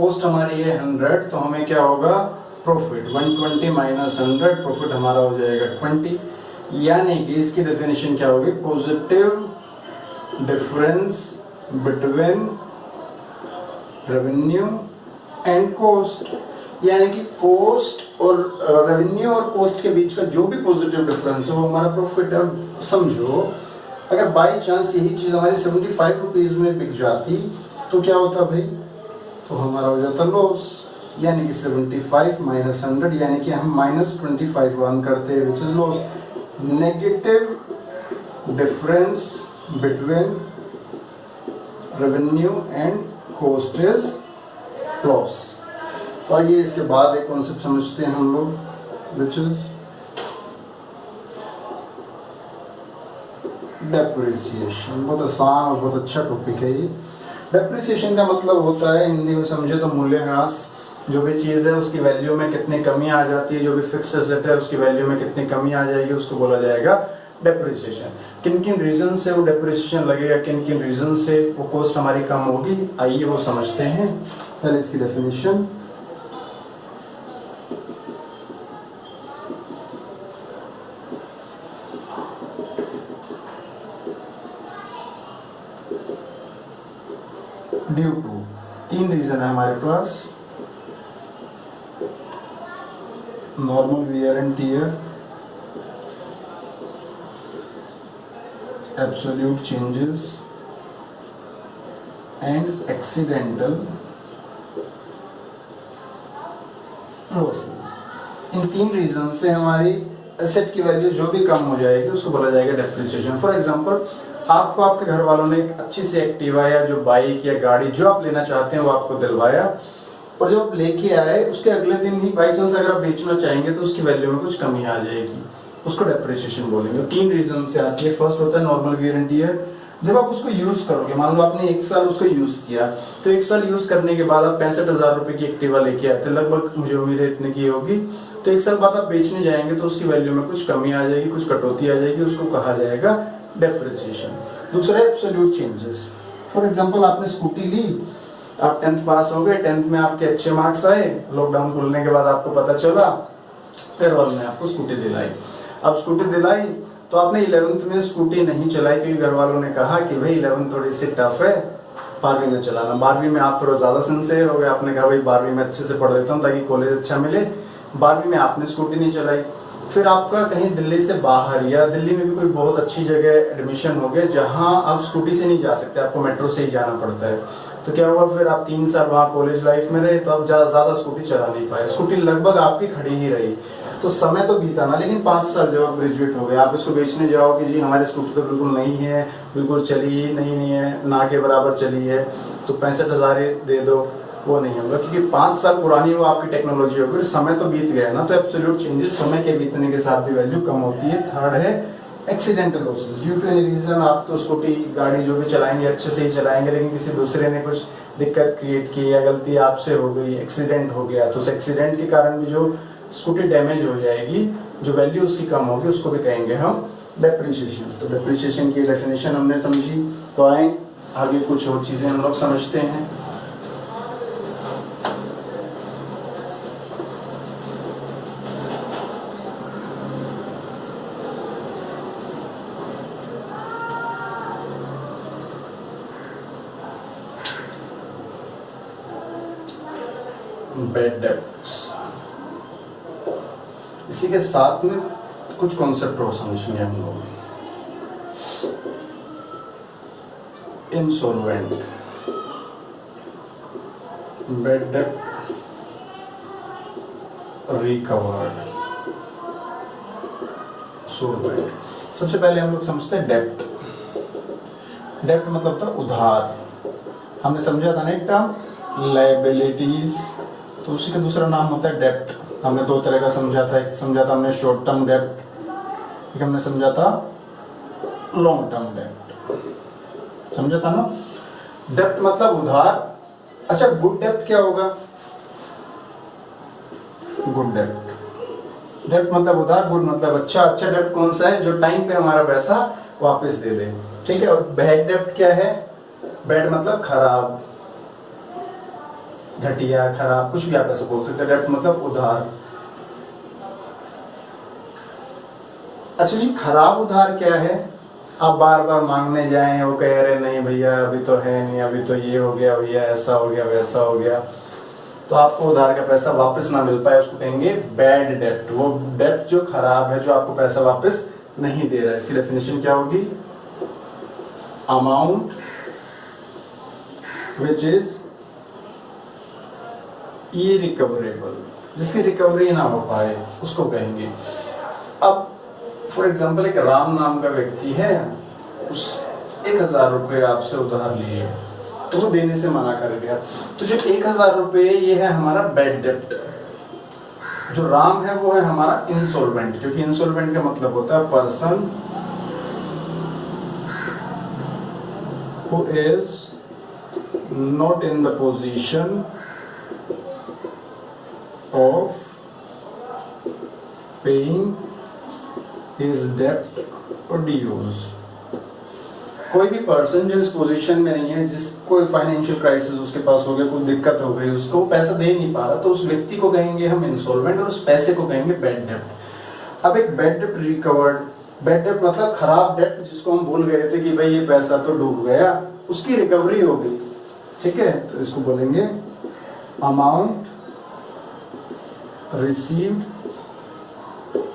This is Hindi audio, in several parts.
कॉस्ट हमारी है 100, तो हमें क्या होगा प्रॉफिट 120 माइनस 100, प्रॉफिट हमारा हो जाएगा 20। यानी कि इसकी डेफिनेशन क्या होगी, positive difference between revenue and cost. यानी कि कॉस्ट और रेवेन्यू और कॉस्ट के बीच का जो भी पॉजिटिव डिफरेंस है वो हमारा प्रॉफिट है। समझो अगर बाई चांस यही चीज हमारी 75 रुपीज में बिक जाती तो क्या होता भाई, तो हमारा हो जाता लॉस। यानी कि 75 माइनस 100, यानी कि हम -25 अर्न करते हैं, which is loss. Negative difference between revenue and cost is loss. तो आइए इसके बाद एक कॉन्सेप्ट समझते हैं हम लोग, विच इज डेप्रिसिएशन। बहुत आसान और बहुत अच्छा टॉपिक है ये। डेप्रिसिएशन का मतलब होता है हिंदी में समझे तो मूल्यह्रास। जो भी चीज़ है उसकी वैल्यू में कितनी कमी आ जाती है, जो भी फिक्स एसेट है उसकी वैल्यू में कितनी कमी आ जाएगी, उसको बोला जाएगा डेप्रिसिएशन। किन किन रीजन से वो डेप्रिसिएशन लगेगा, किन किन रीजन से वो कॉस्ट हमारी कम होगी, आइए वो समझते हैं। पहले इसकी डेफिनेशन, ड्यू टू, 3 रीजन है हमारे पास, normal wear and tear, absolute changes and accidental losses. इन 3 रीजन से हमारी एसेट की वैल्यू जो भी कम हो जाएगी उसको बोला जाएगा डेप्रिसिएशन। फॉर एग्जांपल, आपको आपके घर वालों ने एक अच्छी सी एक्टिवा या जो बाइक या गाड़ी जो आप लेना चाहते हैं वो आपको दिलवाया, और जब आप लेके आए उसके अगले दिन ही बाई चांस अगर आप बेचना चाहेंगे तो उसकी वैल्यू में कुछ कमी आ जाएगी, उसको डेप्रिसिएशन बोलेंगे। 3 रीजन से आती है। फर्स्ट होता है नॉर्मल वियर एंड टियर। जब आप उसको यूज करोगे, मान लो आपने 1 साल उसको यूज किया, तो 1 साल यूज करने के बाद आप 65,000 रुपए की एक्टिवा लेके आते, लगभग मुझे उम्मीद है इतने की होगी, तो 1 साल बाद आप बेचने जाएंगे तो उसकी वैल्यू में कुछ कमी आ जाएगी, कुछ कटौती आ जाएगी, उसको कहा जाएगा डेप्रिसिएशन। दूसरा है एब्सोल्यूट चेंजेस। फॉर एग्जांपल, आपने स्कूटी ली, आप 10th पास हो गए, 10th में आपके अच्छे मार्क्स आए, लॉकडाउन खुलने के बाद आपको पता चला, फिर वालों ने आपको स्कूटी दिलाई। अब स्कूटी दिलाई तो आपने 11th में स्कूटी नहीं चलाई क्योंकि घर वालों ने कहा कि भाई 11th थोड़ी सी टफ है, 12वीं में चलाना। 12वीं में आप थोड़ा ज्यादा सिंसियर हो गए, आपने कहा भाई 12वीं में अच्छे से पढ़ लेता हूँ ताकि कॉलेज अच्छा मिले। 12वीं में आपने स्कूटी नहीं चलाई, फिर आपका कहीं दिल्ली से बाहर या दिल्ली में भी कोई बहुत अच्छी जगह एडमिशन हो गया जहां आप स्कूटी से नहीं जा सकते, आपको मेट्रो से ही जाना पड़ता है। तो क्या हुआ, फिर आप 3 साल वहां कॉलेज लाइफ में रहे, तो आप ज्यादा स्कूटी चला नहीं पाए, स्कूटी लगभग आपकी खड़ी ही रही। तो समय तो बीता ना, लेकिन 5 साल जब आप ग्रेजुएट हो गए, आप इसको बेचने जाओ कि जी हमारी स्कूटी तो बिल्कुल नहीं है, बिल्कुल चली ही नहीं है, ना के बराबर चली है, तो 65,000 दे दो, वो नहीं होगा क्योंकि 5 साल पुरानी वो आपकी टेक्नोलॉजी होगी, समय तो बीत गया ना। तो एब्सोल्यूट चेंजेस समय के बीतने के साथ भी वैल्यू कम होती है। थर्ड है accidental losses. Due to any reason, आप तो स्कूटी गाड़ी जो भी चलाएंगे अच्छे से ही चलाएंगे, लेकिन किसी दूसरे ने कुछ दिक्कत क्रिएट की या गलती आपसे हो गई, एक्सीडेंट हो गया, तो उस एक्सीडेंट के कारण भी जो स्कूटी डैमेज हो जाएगी, जो वैल्यू उसकी कम होगी, उसको भी कहेंगे हम डेप्रिसिएशन। तो डेप्रिसिएशन की डेफिनेशन हमने समझी, तो आए आगे कुछ और चीजें हम लोग समझते हैं। बैड डेब्ट्स, इसी के साथ में कुछ कॉन्सेप्ट और समझेंगे हम लोग। इंसॉल्वेंट, बैड डेब्ट, रिकवर्ड, सॉल्वेंट। सबसे पहले हम लोग समझते हैं डेब्ट। डेब्ट मतलब होता है उधार। हमने समझा था ना एक टर्म लायबिलिटीज, तो उसी का दूसरा नाम होता है डेब्ट। हमने 2 तरह का समझा था, एक समझा था हमने शॉर्ट टर्म डेब्ट, एक हमने समझा था लॉन्ग टर्म डेब्ट। समझा था ना? डेब्ट मतलब उधार। अच्छा, गुड डेब्ट क्या होगा? गुड डेब्ट, डेब्ट मतलब उधार, गुड मतलब अच्छा। अच्छा डेब्ट कौन सा है? जो टाइम पे हमारा पैसा वापस दे दे, ठीक है। और बैड डेब्ट क्या है? बैड मतलब खराब, घटिया, खराब, कुछ भी आप ऐसे बोल सकते हैं। डेब्ट मतलब उधार। अच्छा जी, खराब उधार क्या है? आप बार बार मांगने जाएं, वो कह रहे नहीं भैया अभी तो है नहीं, अभी तो ये हो गया भैया, ऐसा हो गया वैसा हो गया, तो आपको उधार का पैसा वापस ना मिल पाए, उसको कहेंगे बैड डेब्ट। वो डेब्ट जो खराब है, जो आपको पैसा वापस नहीं दे रहा है। इसकी डेफिनेशन क्या होगी? अमाउंट विच इज इरिकवरेबल, जिसकी रिकवरी ना हो पाए, उसको कहेंगे। अब फॉर एग्जाम्पल एक राम नाम का व्यक्ति है, उस 1000 रुपये आपसे उधार लिए, तो वो देने से मना कर गया, तो जो 1000 रुपये ये है हमारा बैड डेब्ट। जो राम है वो है हमारा इंसॉल्वेंट, क्योंकि इंसॉल्वेंट का मतलब होता है person who is not in the position of paying his डेब्ट और ड्यूज। कोई भी पर्सन जो इस पोजीशन में नहीं है, जिसको फाइनेंशियल क्राइसिस उसके पास हो गया, कोई दिक्कत हो गई, उसको पैसा दे नहीं पा रहा, तो उस व्यक्ति को कहेंगे हम इंसॉल्वेंट और उस पैसे को कहेंगे बैड डेब्ट। अब एक बैड डेब्ट रिकवर्ड, बैड डेब्ट मतलब खराब डेब्ट जिसको हम भूल गए थे कि भाई ये पैसा तो डूब गया, उसकी रिकवरी हो गई, ठीक है, तो इसको बोलेंगे अमाउंट रिसीव्ड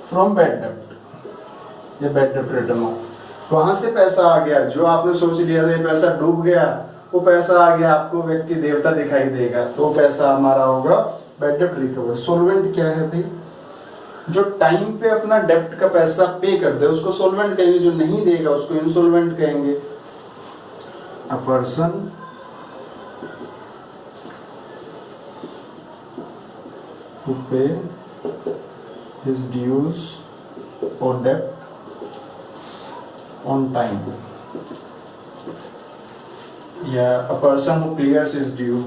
फ्रॉम बैड डेब्ट, ये बैड डेब्ट रिटर्न ऑफ। वहां से पैसा आ गया, जो आपने सोच लिया था ये पैसा डूब गया, वो पैसा आ गया, आपको व्यक्ति देवता दिखाई देगा, तो पैसा हमारा होगा बैड डेब्ट रिकवर। सोल्वेंट क्या है भाई? जो टाइम पे अपना डेब्ट का पैसा पे कर दे उसको सोल्वेंट कहेंगे, जो नहीं देगा उसको इंसॉल्वेंट कहेंगे। A person who pay his dues or debt on time, yeah, a person who clears his due।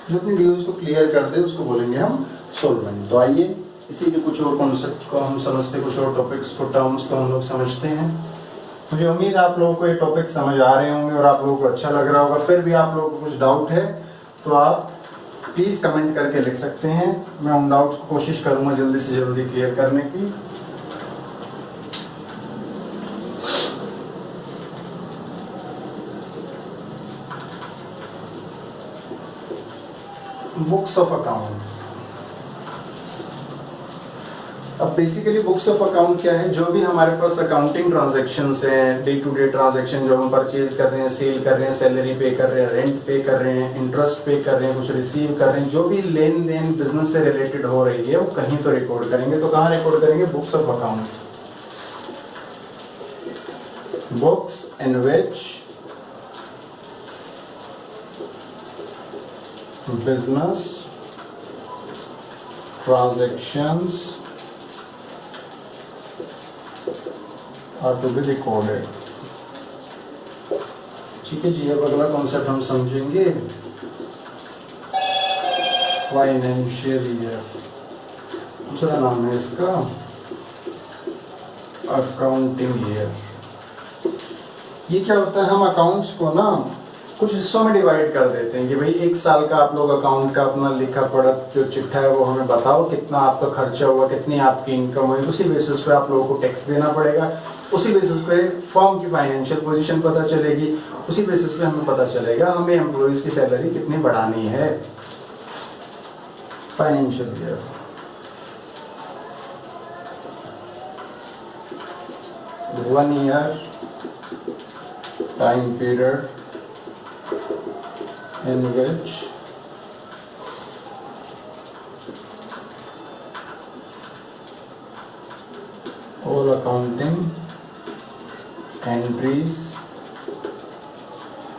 जो अपनी ड्यूज को क्लियर कर दे उसको बोलेंगे हम सोल्वेंट। तो आइए इसी के कुछ और कॉन्सेप्ट को हम समझते, कुछ और टॉपिक्स को, टर्म्स को हम लोग समझते हैं। मुझे उम्मीद है आप लोगों को ये टॉपिक समझ आ रहे होंगे और आप लोगों को अच्छा लग रहा होगा। फिर भी आप लोगों को कुछ डाउट है तो आप प्लीज़ कमेंट करके लिख सकते हैं, मैं उन डाउट्स को कोशिश करूंगा जल्दी से जल्दी क्लियर करने की। Books of account. अब बेसिकली बुक्स ऑफ अकाउंट क्या है? जो भी हमारे पास अकाउंटिंग ट्रांजैक्शंस हैं, डे टू डे ट्रांजैक्शन, जो हम परचेज कर रहे हैं, सेल कर रहे हैं, सैलरी पे कर रहे हैं, रेंट पे कर रहे हैं, इंटरेस्ट पे कर रहे हैं, कुछ रिसीव कर रहे हैं, जो भी लेन देन बिजनेस से रिलेटेड हो रही है वो कहीं तो रिकॉर्ड करेंगे। तो कहाँ रिकॉर्ड करेंगे? Books of account. Books in which business transactions are to be recorded। ठीक है जी, अब अगला कॉन्सेप्ट हम समझेंगे फाइनेंशियल ईयर। दूसरा नाम है इसका अकाउंटिंग ईयर। ये क्या होता है? हम अकाउंट्स को ना कुछ हिस्सों में डिवाइड कर देते हैं कि भाई एक साल का आप लोग अकाउंट का अपना लिखा पढ़त जो चिट्ठा है वो हमें बताओ, कितना आपका खर्चा हुआ, कितनी आपकी इनकम हुई, उसी बेसिस पे आप लोगों को टैक्स देना पड़ेगा, उसी बेसिस पे फर्म की फाइनेंशियल पोजीशन पता चलेगी, उसी बेसिस पे हमें पता चलेगा हमें एम्प्लॉइज की सैलरी कितनी बढ़ानी है। Financial year one year time period in which all accounting entries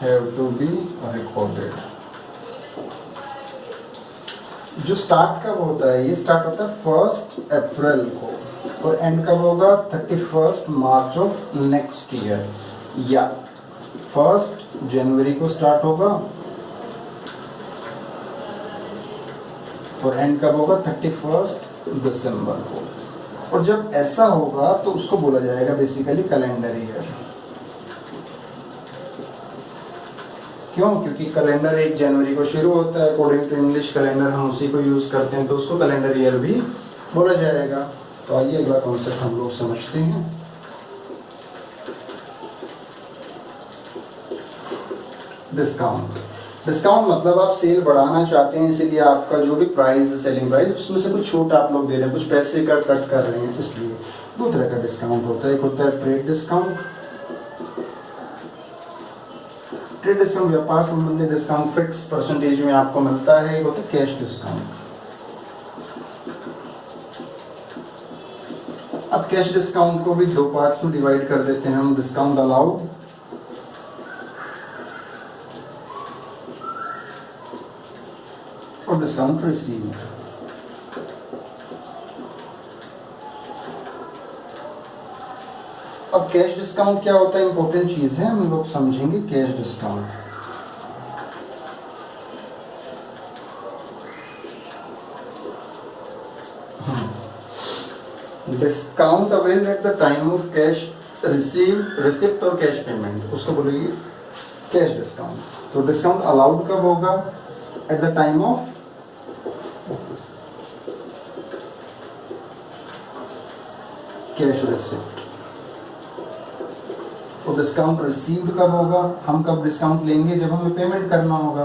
have to be recorded। जो स्टार्ट कब होता है? ये स्टार्ट होता है 1 अप्रैल को और एंड कब होगा? 31 मार्च ऑफ नेक्स्ट ईयर, या 1 जनवरी को स्टार्ट होगा और एंड कब होगा? 31 दिसंबर को। और जब ऐसा होगा तो उसको बोला जाएगा बेसिकली कैलेंडर ईयर। क्यों? क्योंकि कैलेंडर 1 जनवरी को शुरू होता है अकॉर्डिंग टू इंग्लिश कैलेंडर, हम उसी को यूज करते हैं, तो उसको कैलेंडर ईयर भी बोला जाएगा। तो आइए अगला कॉन्सेप्ट हम लोग समझते हैं। डिस्काउंट। डिस्काउंट मतलब आप सेल बढ़ाना चाहते हैं, इसीलिए आपका जो भी प्राइस है, सेलिंग प्राइस, उसमें से कुछ छूट आप लोग दे रहे हैं, कुछ पैसे का कट कर रहे हैं, इसलिए 2 तरह का डिस्काउंट होता है। एक होता है ट्रेड डिस्काउंट। ट्रेड डिस्काउंट व्यापार संबंधी डिस्काउंट, फिक्स परसेंटेज में आपको मिलता है। एक होता है कैश डिस्काउंट। अब कैश डिस्काउंट को भी 2 पार्ट्स में डिवाइड कर देते हैं हम, डिस्काउंट अलाउड और डिस्काउंट रिसीव्ड। अब कैश डिस्काउंट क्या होता है, इंपॉर्टेंट चीज है, हम लोग समझेंगे cash discount. Discount avail at the time of cash receipt और कैश पेमेंट, उसको बोलेंगे कैश डिस्काउंट। तो डिस्काउंट अलाउड कब होगा? At the time of cash receipt. तो डिस्काउंट रिसीव्ड कब होगा? हम कब डिस्काउंट लेंगे? जब हमें पेमेंट करना होगा।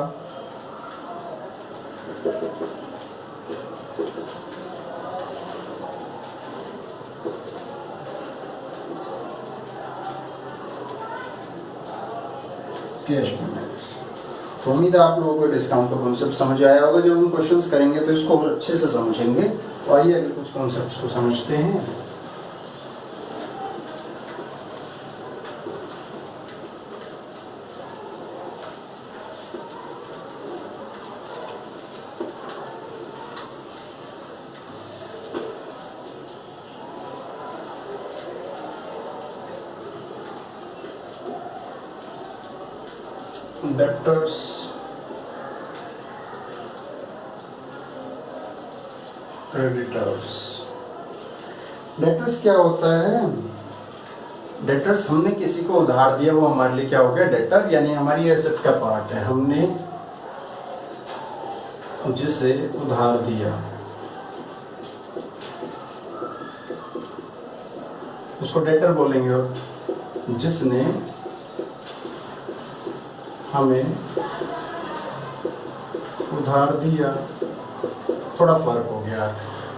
Cash payment. तो उम्मीद है आप लोगों को डिस्काउंट का कॉन्सेप्ट समझ आया होगा। जब हम क्वेश्चंस करेंगे तो इसको और अच्छे से समझेंगे। तो आइए अगर कुछ कॉन्सेप्ट्स को समझते हैं। Debtors, creditors. डेप्टर्स क्या होता है? डेप्टर्स, हमने किसी को उधार दिया, वो हमारे लिए क्या हो गया? डेप्टर, यानी हमारी एसेट का पार्ट है। हमने जिसे उधार दिया उसको डेप्टर बोलेंगे, और जिसने हमें उधार दिया, थोड़ा फर्क हो गया।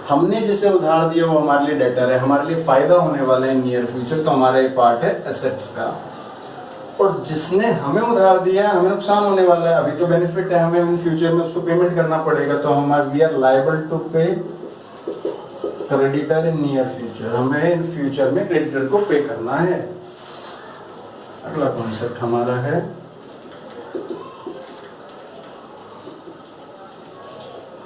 हमने जिसे उधार दिया वो हमारे लिए डेटर है, हमारे लिए फायदा होने वाला है नियर फ्यूचर, तो हमारा एक पार्ट है एसेट्स का। और जिसने हमें उधार दिया हमें नुकसान होने वाला है, अभी तो बेनिफिट है, हमें इन फ्यूचर में उसको पेमेंट करना पड़ेगा, तो हमारे वी आर लायबल टू पे क्रेडिटर इन नियर फ्यूचर, हमें इन फ्यूचर में क्रेडिटर को पे करना है। अगला कॉन्सेप्ट हमारा है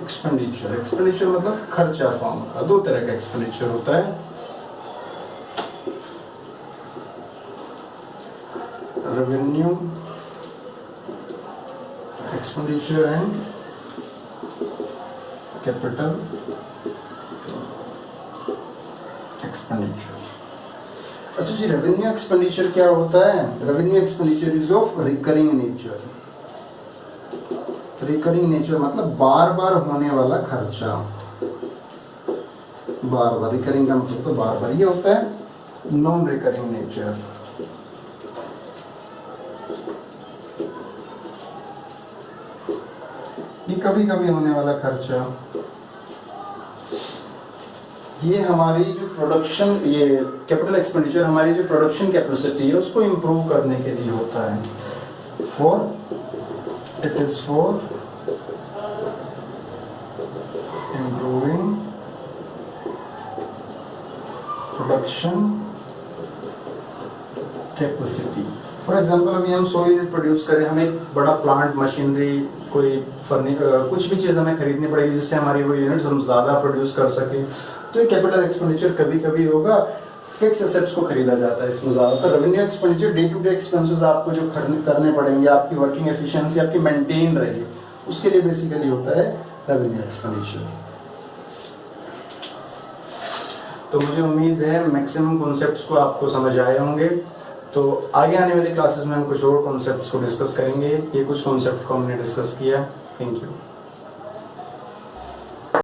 एक्सपेंडिचर। एक्सपेंडिचर मतलब खर्चा फॉर्म का। 2 तरह का एक्सपेंडिचर होता है, revenue expenditure and capital expenditure. अच्छा जी, रेवेन्यू एक्सपेंडिचर क्या होता है? Revenue expenditure is of recurring nature. Recurring nature मतलब बार बार होने वाला खर्चा। बार बार, रिकरिंग का मतलब तो बार बार, ये होता है नॉन रिकरिंग नेचर। ये कभी कभी होने वाला खर्चा। ये हमारी जो प्रोडक्शन, ये कैपिटल एक्सपेंडिचर हमारी जो प्रोडक्शन कैपेसिटी है उसको इंप्रूव करने के लिए होता है। It is for improving production capacity. For example अभी हम 100 यूनिट प्रोड्यूस करें, हमें एक बड़ा प्लांट, मशीनरी, कोई कुछ भी चीज़ हमें खरीदनी पड़ेगी जिससे हमारी वो यूनिट्स हम ज़्यादा प्रोड्यूस कर सकें, तो ये कैपिटल एक्सपेंडिचर कभी कभी होगा। फिक्स एसेट्स को खरीदा जाता है इसमें ज़्यादातर। Revenue expenditure day to day expenses आपको जो करने पड़ेंगे, आपकी वर्किंग एफिशिएंसी आपकी मेंटेन रहे, उसके लिए बेसिकली होता है रेवेन्यू एक्सपेंडिचर। तो मुझे उम्मीद है मैक्सिमम कॉन्सेप्ट्स को आपको समझ आए होंगे। तो आगे आने वाली क्लासेस में हम कुछ और कॉन्सेप्ट्स को डिस्कस करेंगे। ये कुछ कॉन्सेप्ट को हमने डिस्कस किया। Thank you.